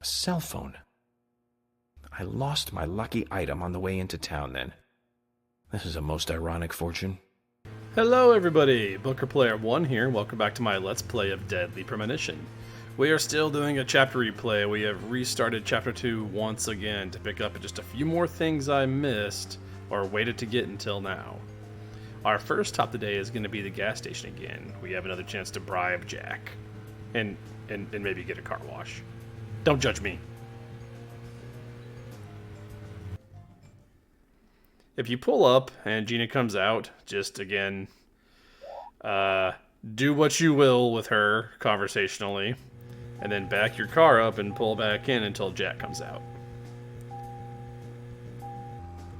cell phone. I lost my lucky item on the way into town then. This is a most ironic fortune. Hello everybody, Booker Player 1 here. Welcome back to my Let's Play of Deadly Premonition. We are still doing a chapter replay. We have restarted chapter 2 once again to pick up just a few more things I missed or waited to get until now. Our first stop today is going to be the gas station again. We have another chance to bribe Jack and maybe get a car wash. Don't judge me. If you pull up and Gina comes out, just again, do what you will with her conversationally, and then back your car up and pull back in until Jack comes out.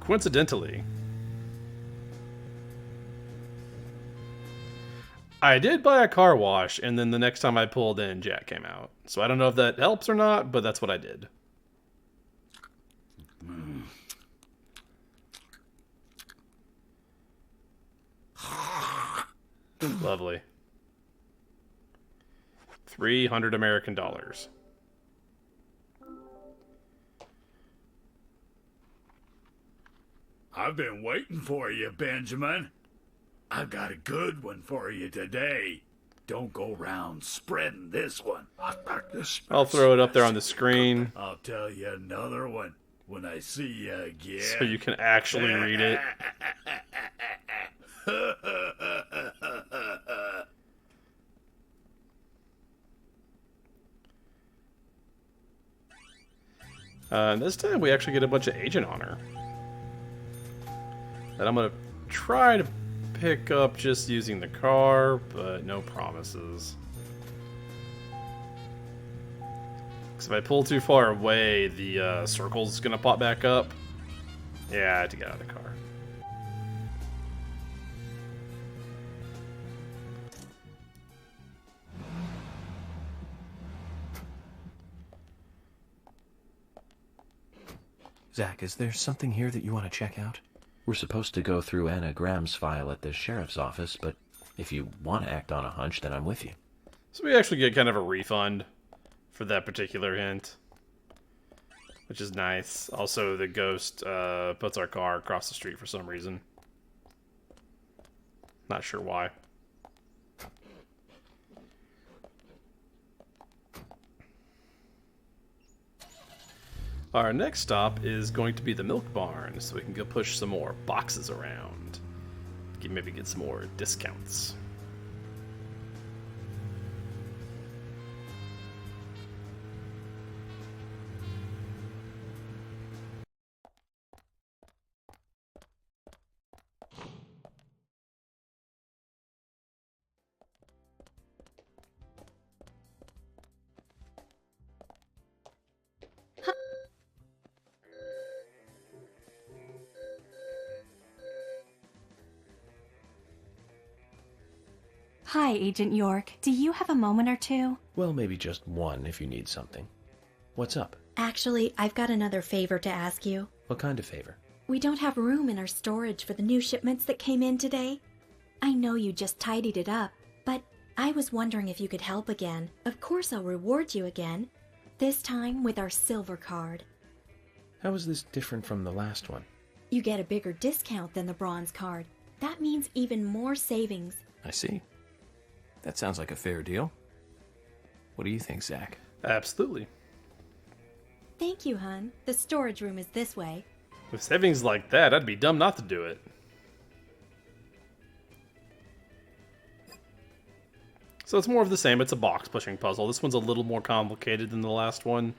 Coincidentally, I did buy a car wash, and then the next time I pulled in, Jack came out. So I don't know if that helps or not, but that's what I did. Lovely. 300 American dollars. I've been waiting for you, Benjamin. I've got a good one for you today. Don't go round spreading this one. I'll throw it up there on the screen I'll tell you another one when I see you again. so you can actually read it. This time we actually get a bunch of agent honor that I'm going to try to pick up just using the car, but no promises. Because if I pull too far away, the circle's going to pop back up. Yeah, I had to get out of the car. Zach, is there something here that you want to check out? We're supposed to go through Anna Graham's file at the sheriff's office, but if you want to act on a hunch, then I'm with you. So we actually get kind of a refund for that particular hint, which is nice. Also, the ghost puts our car across the street for some reason. Not sure why. Our next stop is going to be the milk barn, so we can go push some more boxes around. Maybe get some more discounts. Hi, Agent York. Do you have a moment or two? Well, maybe just one if you need something. What's up? Actually, I've got another favor to ask you. What kind of favor? We don't have room in our storage for the new shipments that came in today. I know you just tidied it up, but I was wondering if you could help again. Of course I'll reward you again. This time with our silver card. How is this different from the last one? You get a bigger discount than the bronze card. That means even more savings. I see. That sounds like a fair deal. What do you think, Zach? Absolutely. Thank you, hun. The storage room is this way. With savings like that, I'd be dumb not to do it. So it's more of the same. It's a box pushing puzzle. This one's a little more complicated than the last one.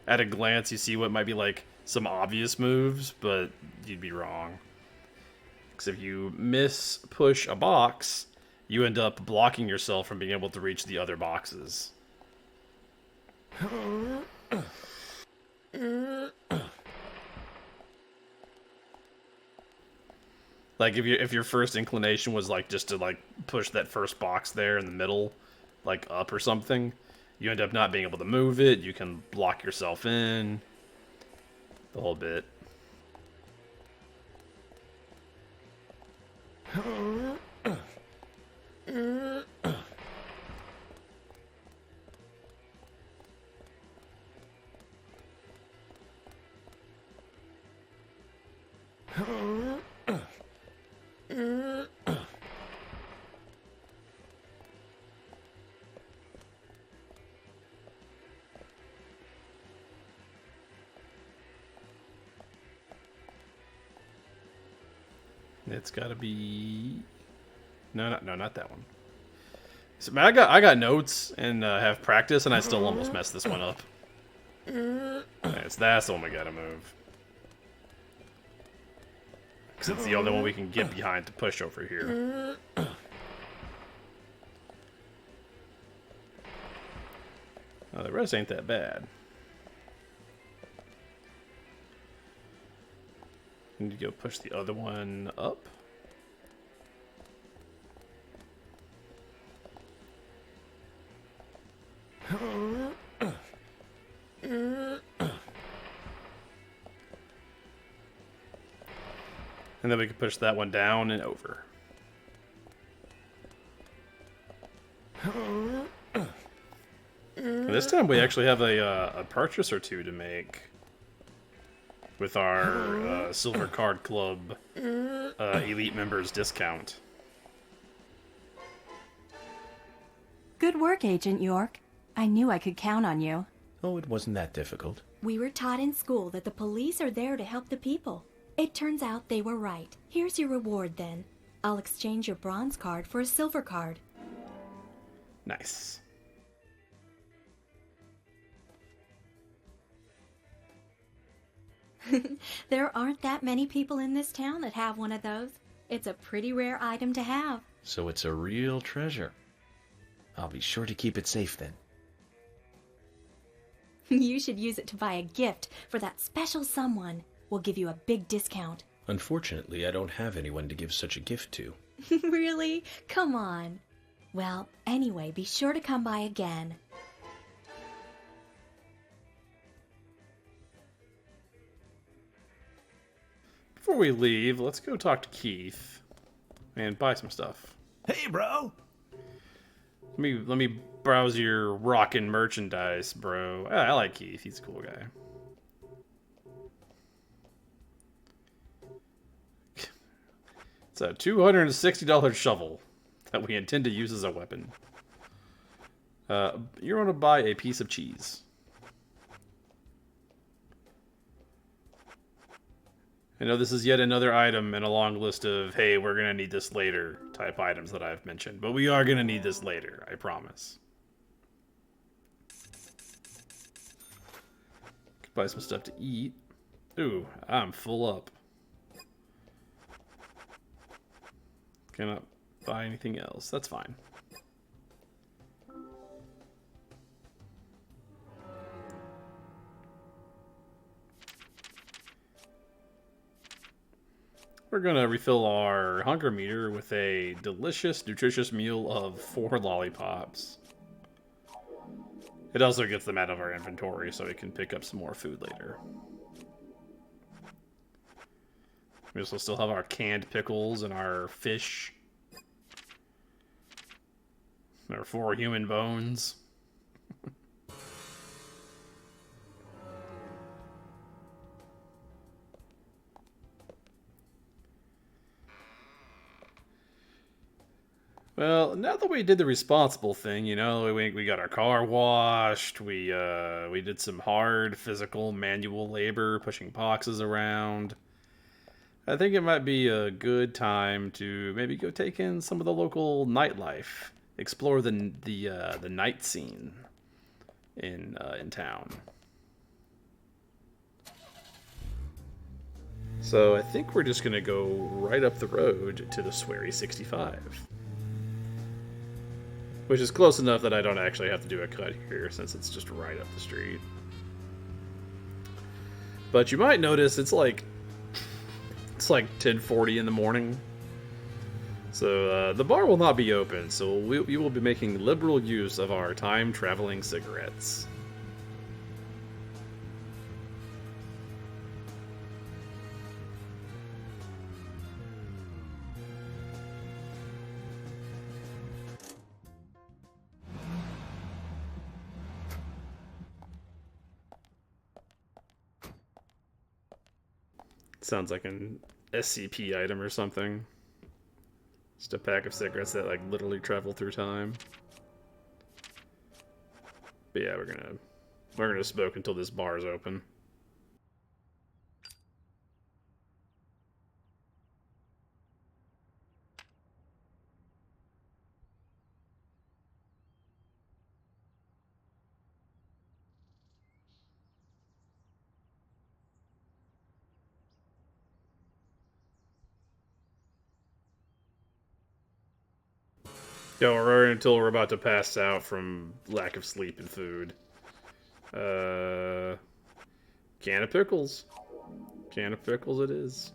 At a glance, you see what might be like some obvious moves, but you'd be wrong. Because if you push a box, you end up blocking yourself from being able to reach the other boxes. Like if your first inclination was like just to like push that first box there in the middle, like up or something, you end up not being able to move it. You can block yourself in. The whole bit. It's gotta be... No, not that one. So, man, I got notes and have practice, and I still almost messed this one up. That's the one we gotta move. Because it's the only one we can get behind to push over here. Oh, the rest ain't that bad. Need to go push the other one up. And then we can push that one down and over. And this time we actually have a purchase or two to make with our Silver Card Club elite members discount. Good work, Agent York. I knew I could count on you. Oh, it wasn't that difficult. We were taught in school that the police are there to help the people. It turns out they were right. Here's your reward, then. I'll exchange your bronze card for a silver card. Nice. There aren't that many people in this town that have one of those. It's a pretty rare item to have. So it's a real treasure. I'll be sure to keep it safe then. You should use it to buy a gift for that special someone. We'll give you a big discount. Unfortunately, I don't have anyone to give such a gift to. Really? Come on. Well, anyway, be sure to come by again. Before we leave, let's go talk to Keith and buy some stuff. Hey, bro. Let me browse your rockin' merchandise, bro. I like Keith. He's a cool guy. It's a $260 shovel that we intend to use as a weapon. You're going to buy a piece of cheese. I know this is yet another item in a long list of, hey, we're going to need this later type items that I've mentioned. But we are going to need this later, I promise. Could buy some stuff to eat. Ooh, I'm full up. Cannot buy anything else. That's fine. We're gonna refill our hunger meter with a delicious, nutritious meal of 4 lollipops. It also gets them out of our inventory so we can pick up some more food later. We also still have our canned pickles and our fish. Our 4 human bones. Well, now that we did the responsible thing, you know, we got our car washed, we did some hard physical manual labor, pushing boxes around. I think it might be a good time to maybe go take in some of the local nightlife, explore the night scene in town. So I think we're just gonna go right up the road to the Swery 65. Which is close enough that I don't actually have to do a cut here, since it's just right up the street. But you might notice it's like 10:40 in the morning. So the bar will not be open, so we will be making liberal use of our time-traveling cigarettes. Sounds like an SCP item or something. Just a pack of cigarettes that like literally travel through time. But yeah, we're gonna smoke until this bar is open. Yo, we're until we're about to pass out from lack of sleep and food. Can of pickles. Can of pickles it is.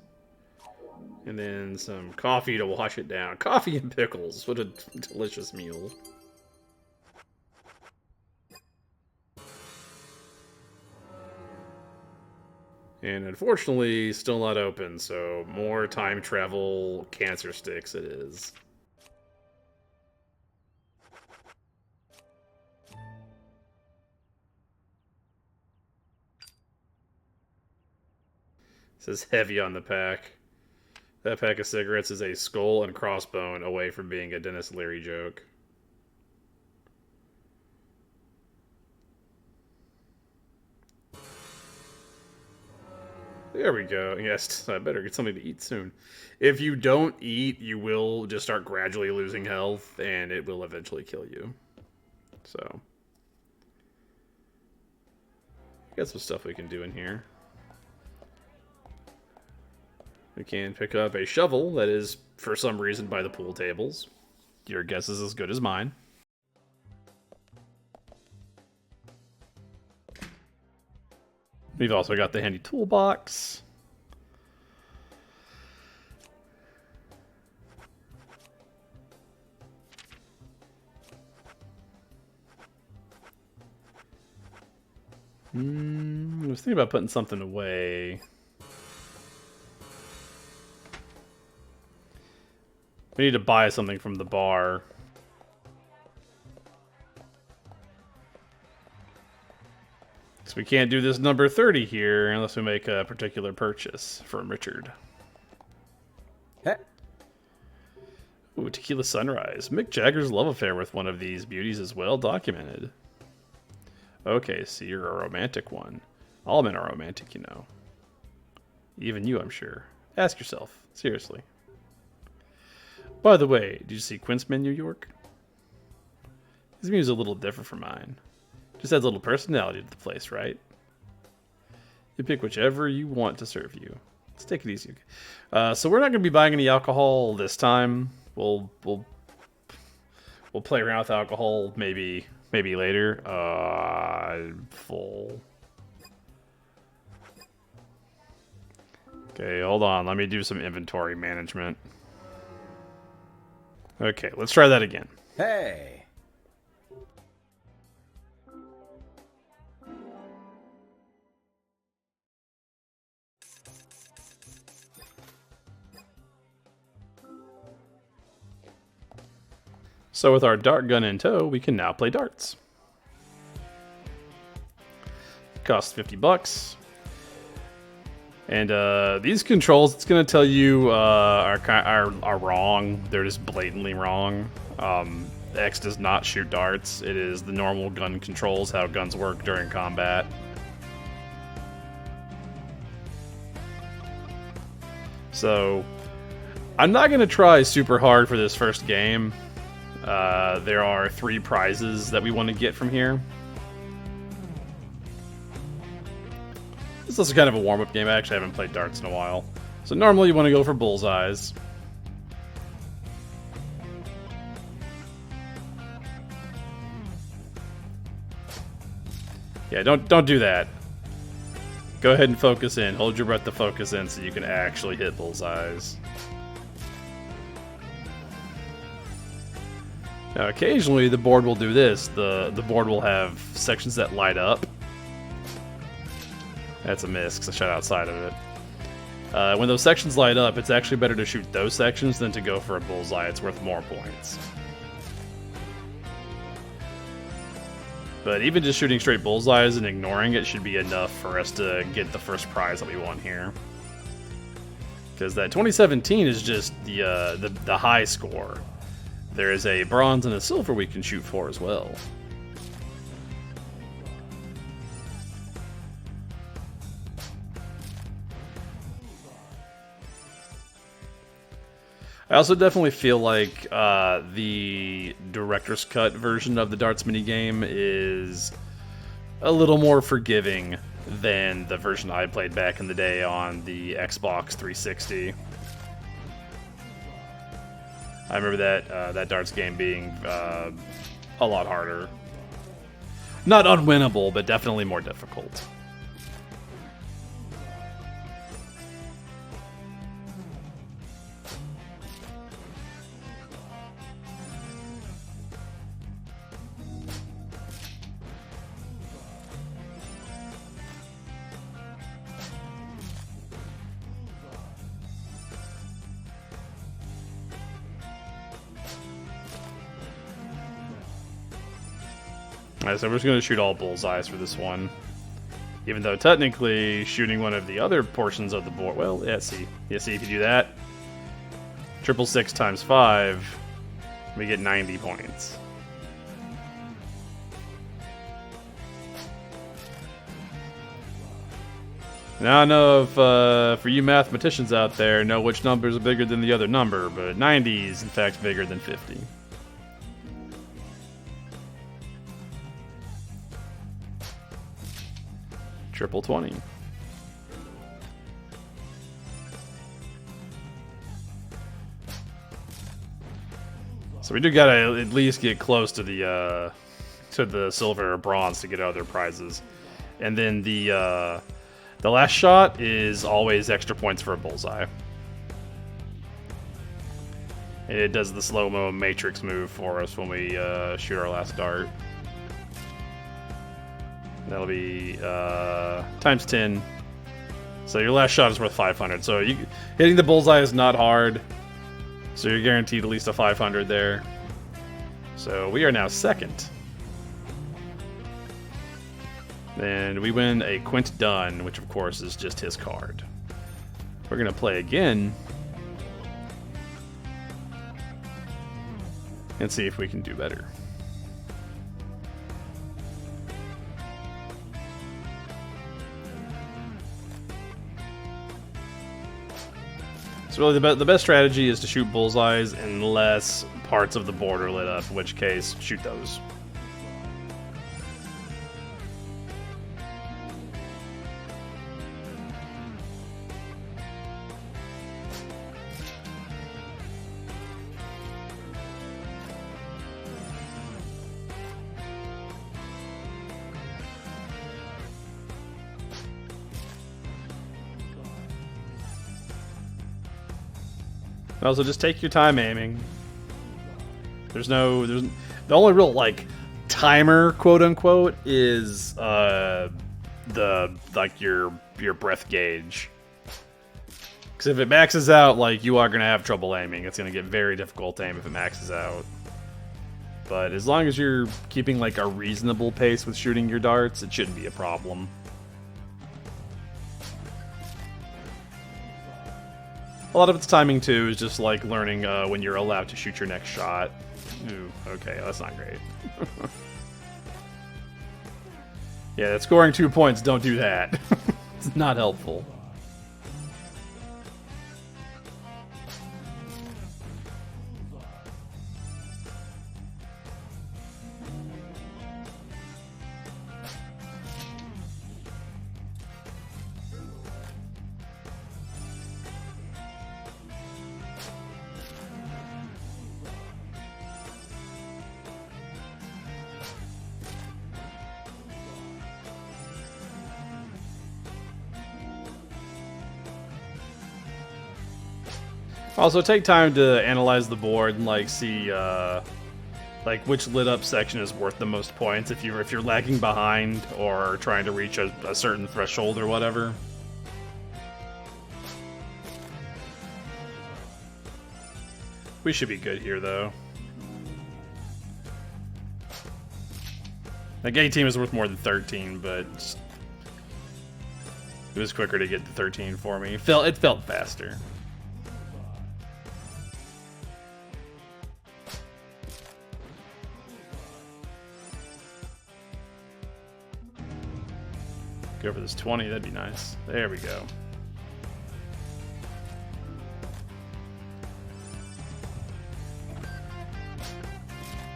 And then some coffee to wash it down. Coffee and pickles. What a delicious meal. And unfortunately, still not open, so more time travel cancer sticks it is. It says heavy on the pack. That pack of cigarettes is a skull and crossbone away from being a Dennis Leary joke. There we go. Yes, I better get something to eat soon. If you don't eat, you will just start gradually losing health, and it will eventually kill you. So, got some stuff we can do in here. We can pick up a shovel that is, for some reason, by the pool tables. Your guess is as good as mine. We've also got the handy toolbox. I was thinking about putting something away. We need to buy something from the bar. So we can't do this number 30 here unless we make a particular purchase from Richard. Hey. Ooh, Tequila Sunrise. Mick Jagger's love affair with one of these beauties is well documented. Okay, so you're a romantic one. All men are romantic, you know. Even you, I'm sure. Ask yourself, seriously. By the way, did you see Quinceman, New York? His menu is a little different from mine. Just adds a little personality to the place, right? You pick whichever you want to serve you. Let's take it easy. So we're not going to be buying any alcohol this time. We'll play around with alcohol maybe later. I'm full. Okay, hold on. Let me do some inventory management. Okay, let's try that again. Hey. So with our dart gun in tow, we can now play darts. It costs $50. And these controls, it's gonna tell you are wrong. They're just blatantly wrong. X does not shoot darts. It is the normal gun controls, how guns work during combat. So I'm not gonna try super hard for this first game. There are 3 prizes that we want to get from here. This is also kind of a warm-up game. I actually haven't played darts in a while. So normally you want to go for bullseyes. Yeah, don't do that. Go ahead and focus in. Hold your breath to focus in so you can actually hit bullseyes. Now, occasionally the board will do this. The board will have sections that light up. That's a miss because I shot outside of it. When those sections light up, it's actually better to shoot those sections than to go for a bullseye. It's worth more points. But even just shooting straight bullseyes and ignoring it should be enough for us to get the first prize that we want here. Because that 2017 is just the high score. There is a bronze and a silver we can shoot for as well. I also definitely feel like the director's cut version of the darts minigame is a little more forgiving than the version I played back in the day on the Xbox 360. I remember that darts game being a lot harder. Not unwinnable, but definitely more difficult. Alright, so we're just going to shoot all bullseyes for this one. Even though technically shooting one of the other portions of the board... Well, yeah, see. Yeah, see if you do that. 666 times 5, we get 90 points. Now I know if, for you mathematicians out there, know which numbers are bigger than the other number, but 90 is in fact bigger than 50. Triple 20. So we do gotta at least get close to the silver or bronze to get other prizes, and then the last shot is always extra points for a bullseye. And it does the slow-mo matrix move for us when we shoot our last dart. That'll be times 10. So your last shot is worth 500. So hitting the bullseye is not hard. So you're guaranteed at least a 500 there. So we are now second. And we win a Quint Dunn, which of course is just his card. We're going to play again. And see if we can do better. So really the best strategy is to shoot bullseyes unless parts of the board are lit up, in which case, shoot those. Also, just take your time aiming. The only real like timer, quote unquote, is your breath gauge. Because if it maxes out, like, you are gonna have trouble aiming. It's gonna get very difficult to aim if it maxes out. But as long as you're keeping like a reasonable pace with shooting your darts, it shouldn't be a problem. A lot of its timing, too, is just like learning when you're allowed to shoot your next shot. Ooh, okay, that's not great. Yeah, that scoring 2 points, don't do that. It's not helpful. Also, take time to analyze the board and like see like which lit up section is worth the most points if you're lagging behind or trying to reach a certain threshold or whatever. We should be good here though. Like 18 is worth more than 13, but it was quicker to get to 13 for me. It felt faster. Go for this 20, that'd be nice. There we go.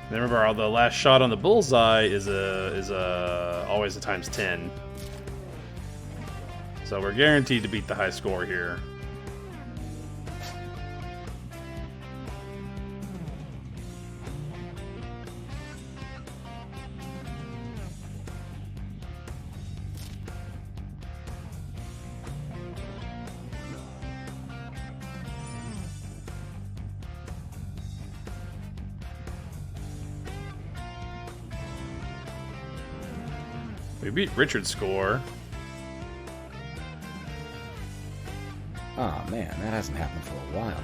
And remember, the last shot on the bullseye is always a times 10. So we're guaranteed to beat the high score here. We beat Richard's score. Oh man, that hasn't happened for a while.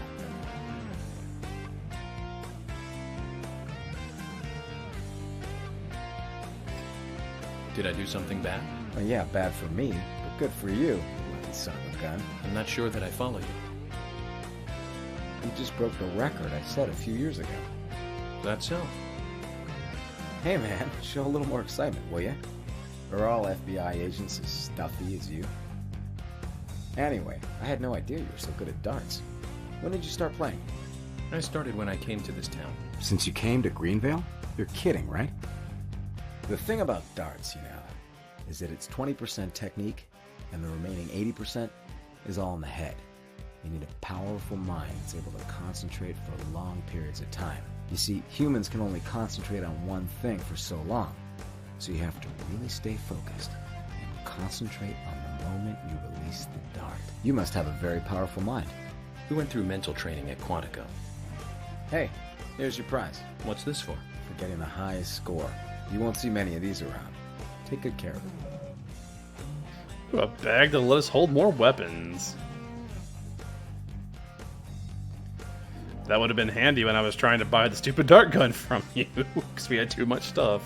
Did I do something bad? Well, yeah, bad for me, but good for you, lucky son of a gun. I'm not sure that I follow you. You just broke the record I set a few years ago. That's so. Hey man, show a little more excitement, will ya? Are all FBI agents as stuffy as you? Anyway, I had no idea you were so good at darts. When did you start playing? I started when I came to this town. Since you came to Greenvale? You're kidding, right? The thing about darts, you know, is that it's 20% technique, and the remaining 80% is all in the head. You need a powerful mind that's able to concentrate for long periods of time. You see, humans can only concentrate on one thing for so long. So you have to really stay focused and concentrate on the moment you release the dart. You must have a very powerful mind. We went through mental training at Quantico. Hey, here's your prize. What's this for? For getting the highest score. You won't see many of these around. Take good care of it. Ooh, a bag to let us hold more weapons. That would have been handy when I was trying to buy the stupid dart gun from you, because we had too much stuff.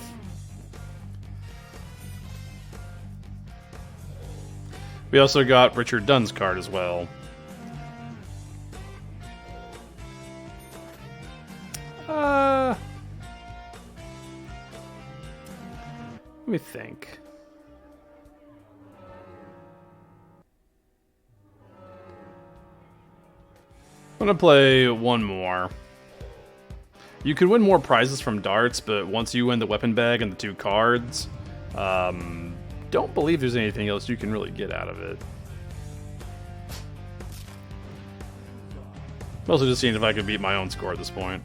We also got Richard Dunn's card as well. Let me think. I'm gonna play one more. You could win more prizes from darts, but once you win the weapon bag and the 2 cards, don't believe there's anything else you can really get out of it. Mostly just seeing if I could beat my own score at this point.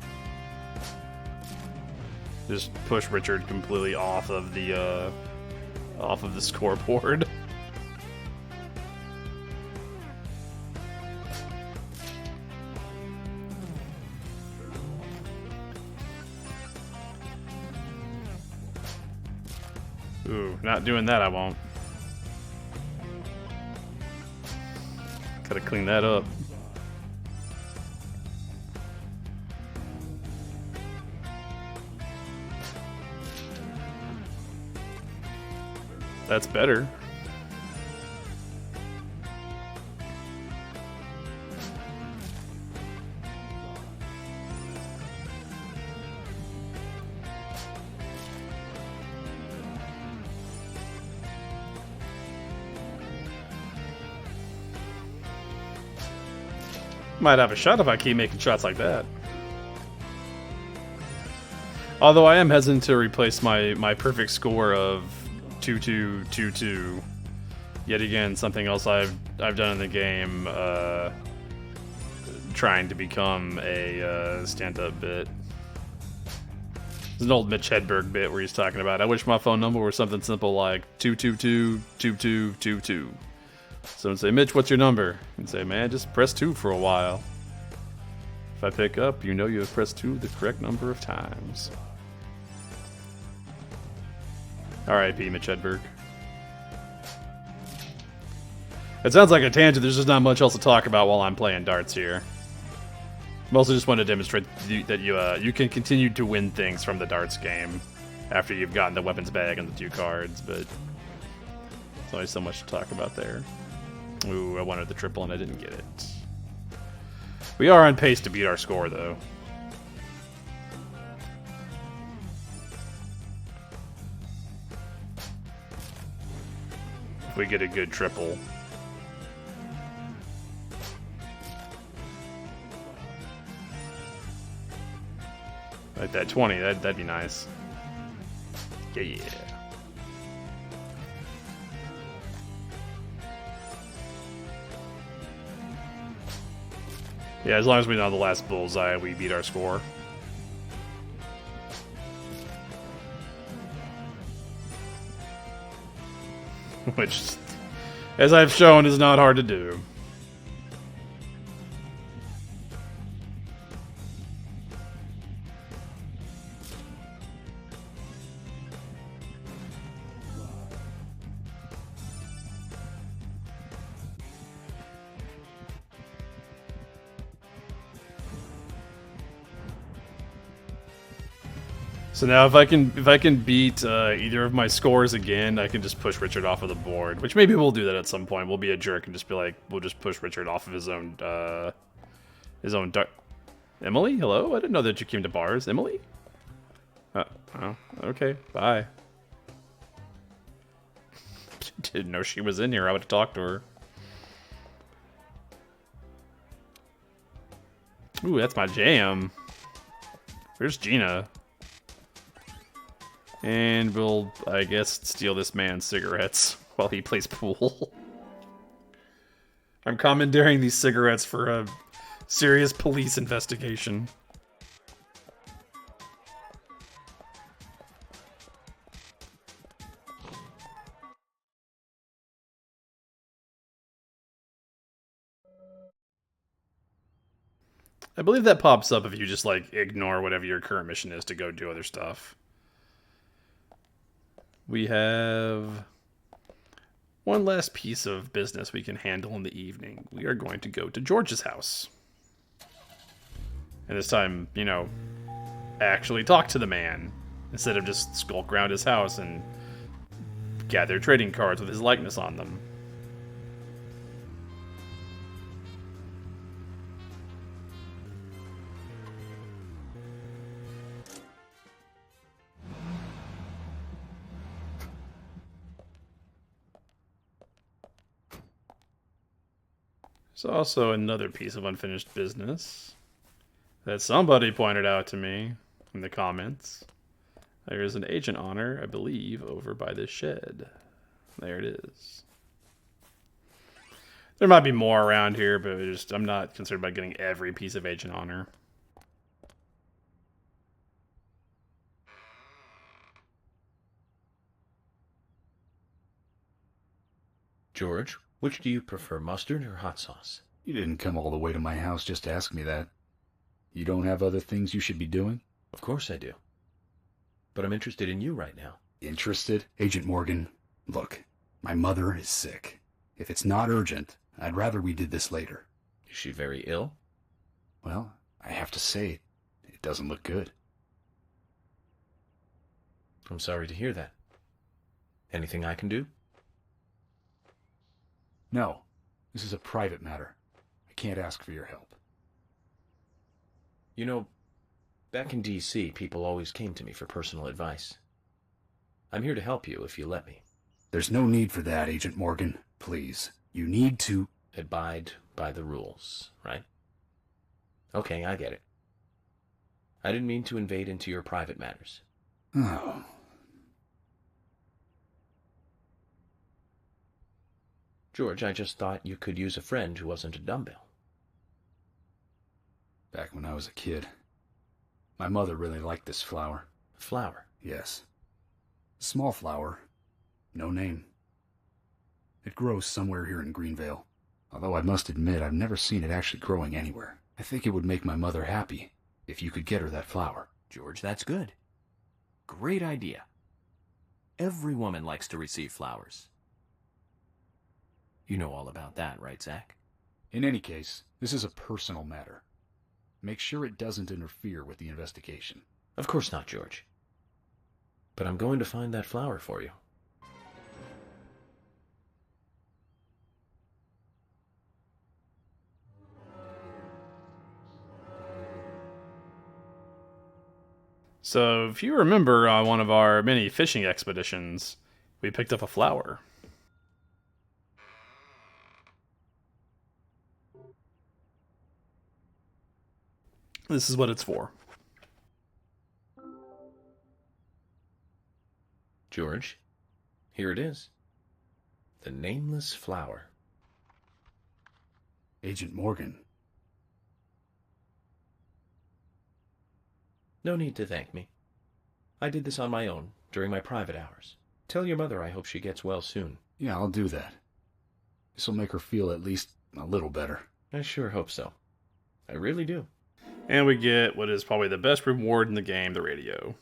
Just push Richard completely off of the scoreboard. Ooh, not doing that, I won't. Gotta clean that up. That's better. Might have a shot if I keep making shots like that. Although I am hesitant to replace my perfect score of 2-2-2-2. Yet again, something else I've done in the game, trying to become a stand-up bit. There's an old Mitch Hedberg bit where he's talking about, I wish my phone number were something simple like 222-2222. Someone say, Mitch, what's your number? And say, man, just press 2 for a while. If I pick up, you know you have pressed 2 the correct number of times. R.I.P. Mitch Hedberg. It sounds like a tangent. There's just not much else to talk about while I'm playing darts here. Mostly just want to demonstrate that you can continue to win things from the darts game after you've gotten the weapons bag and the 2 cards, but there's only so much to talk about there. Ooh, I wanted the triple and I didn't get it. We are on pace to beat our score, though. if we get a good triple. Like that 20, that'd be nice. Yeah. Yeah, as long as we know the last bullseye, we beat our score. Which, as I've shown, is not hard to do. So now, if I can beat either of my scores again, I can just push Richard off of the board. Which maybe we'll do that at some point. We'll be a jerk and just be like, we'll just push Richard off of his own Emily, hello? I didn't know that you came to bars, Emily. Oh, okay, bye. Didn't know she was in here. I would have talked to her. Ooh, that's my jam. Where's Gina? And we'll, I guess, steal this man's cigarettes while he plays pool. I'm commandeering these cigarettes for a serious police investigation. I believe that pops up if you just, like, ignore whatever your current mission is to go do other stuff. We have one last piece of business we can handle in the evening. We are going to go to George's house. And this time, you know, actually talk to the man, instead of just skulk around his house and gather trading cards with his likeness on them. There's also another piece of unfinished business that somebody pointed out to me in the comments. There's an agent honor, I believe, over by this shed. There it is. There might be more around here, but I'm not concerned about getting every piece of agent honor. George, which do you prefer, mustard or hot sauce? You didn't come all the way to my house just to ask me that. You don't have other things you should be doing? Of course I do. But I'm interested in you right now. Interested? Agent Morgan, look, my mother is sick. If it's not urgent, I'd rather we did this later. Is she very ill? Well, I have to say, it doesn't look good. I'm sorry to hear that. Anything I can do? No, this is a private matter. I can't ask for your help. You know, back in D.C., people always came to me for personal advice. I'm here to help you if you let me. There's no need for that, Agent Morgan. Please, you need to... Abide by the rules, right? Okay, I get it. I didn't mean to invade into your private matters. Oh. George, I just thought you could use a friend who wasn't a dumbbell. Back when I was a kid, my mother really liked this flower. Flower? Yes. Small flower. No name. It grows somewhere here in Greenvale. Although I must admit, I've never seen it actually growing anywhere. I think it would make my mother happy if you could get her that flower. George, that's good. Great idea. Every woman likes to receive flowers. You know all about that, right, Zach? In any case, this is a personal matter. Make sure it doesn't interfere with the investigation. Of course not, George. But I'm going to find that flower for you. So, if you remember on one of our many fishing expeditions, we picked up a flower. This is what it's for. George, here it is. The nameless flower. Agent Morgan. No need to thank me. I did this on my own, during my private hours. Tell your mother I hope she gets well soon. Yeah, I'll do that. This'll make her feel at least a little better. I sure hope so. I really do. And we get what is probably the best reward in the game, the radio.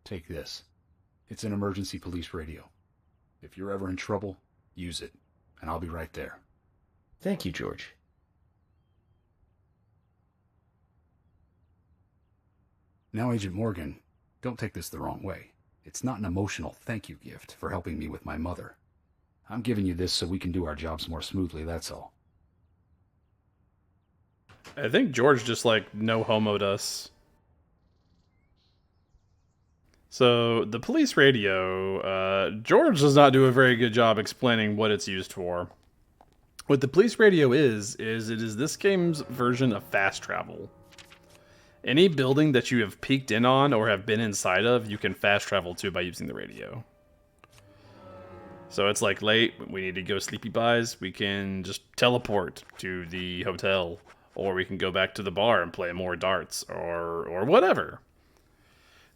Take this. It's an emergency police radio. If you're ever in trouble, use it, and I'll be right there. Thank you, George. Now, Agent Morgan, don't take this the wrong way. It's not an emotional thank you gift for helping me with my mother. I'm giving you this so we can do our jobs more smoothly, that's all. I think George just, like, no-homoed us. So, the police radio, George does not do a very good job explaining what it's used for. What the police radio is it is this game's version of fast travel. Any building that you have peeked in on or have been inside of, you can fast travel to by using the radio. So it's like late, we need to go sleepy buys, we can just teleport to the hotel, or we can go back to the bar and play more darts, or whatever.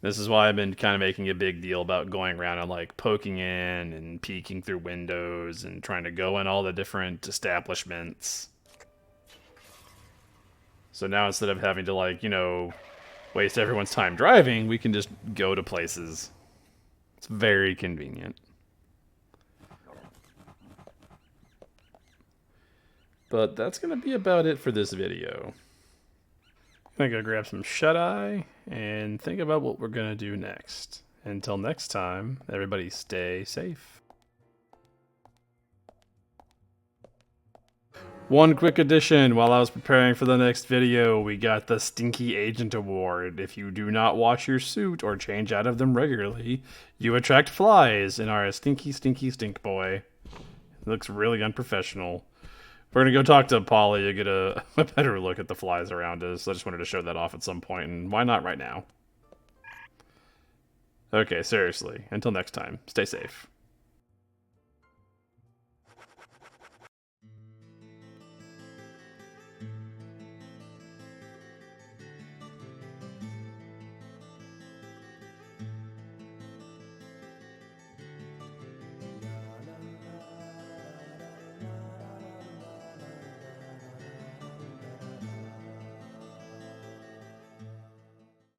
This is why I've been kind of making a big deal about going around and like poking in and peeking through windows and trying to go in all the different establishments. So now instead of having to, like, you know, waste everyone's time driving, we can just go to places. It's very convenient. But that's going to be about it for this video. I'm going to go grab some shut-eye and think about what we're going to do next. Until next time, everybody stay safe. One quick addition, while I was preparing for the next video, we got the Stinky Agent Award. If you do not wash your suit or change out of them regularly, you attract flies and are a stinky, stinky stink boy. It looks really unprofessional. We're going to go talk to Polly to get a better look at the flies around us. I just wanted to show that off at some point, and why not right now? Okay, seriously, until next time, stay safe.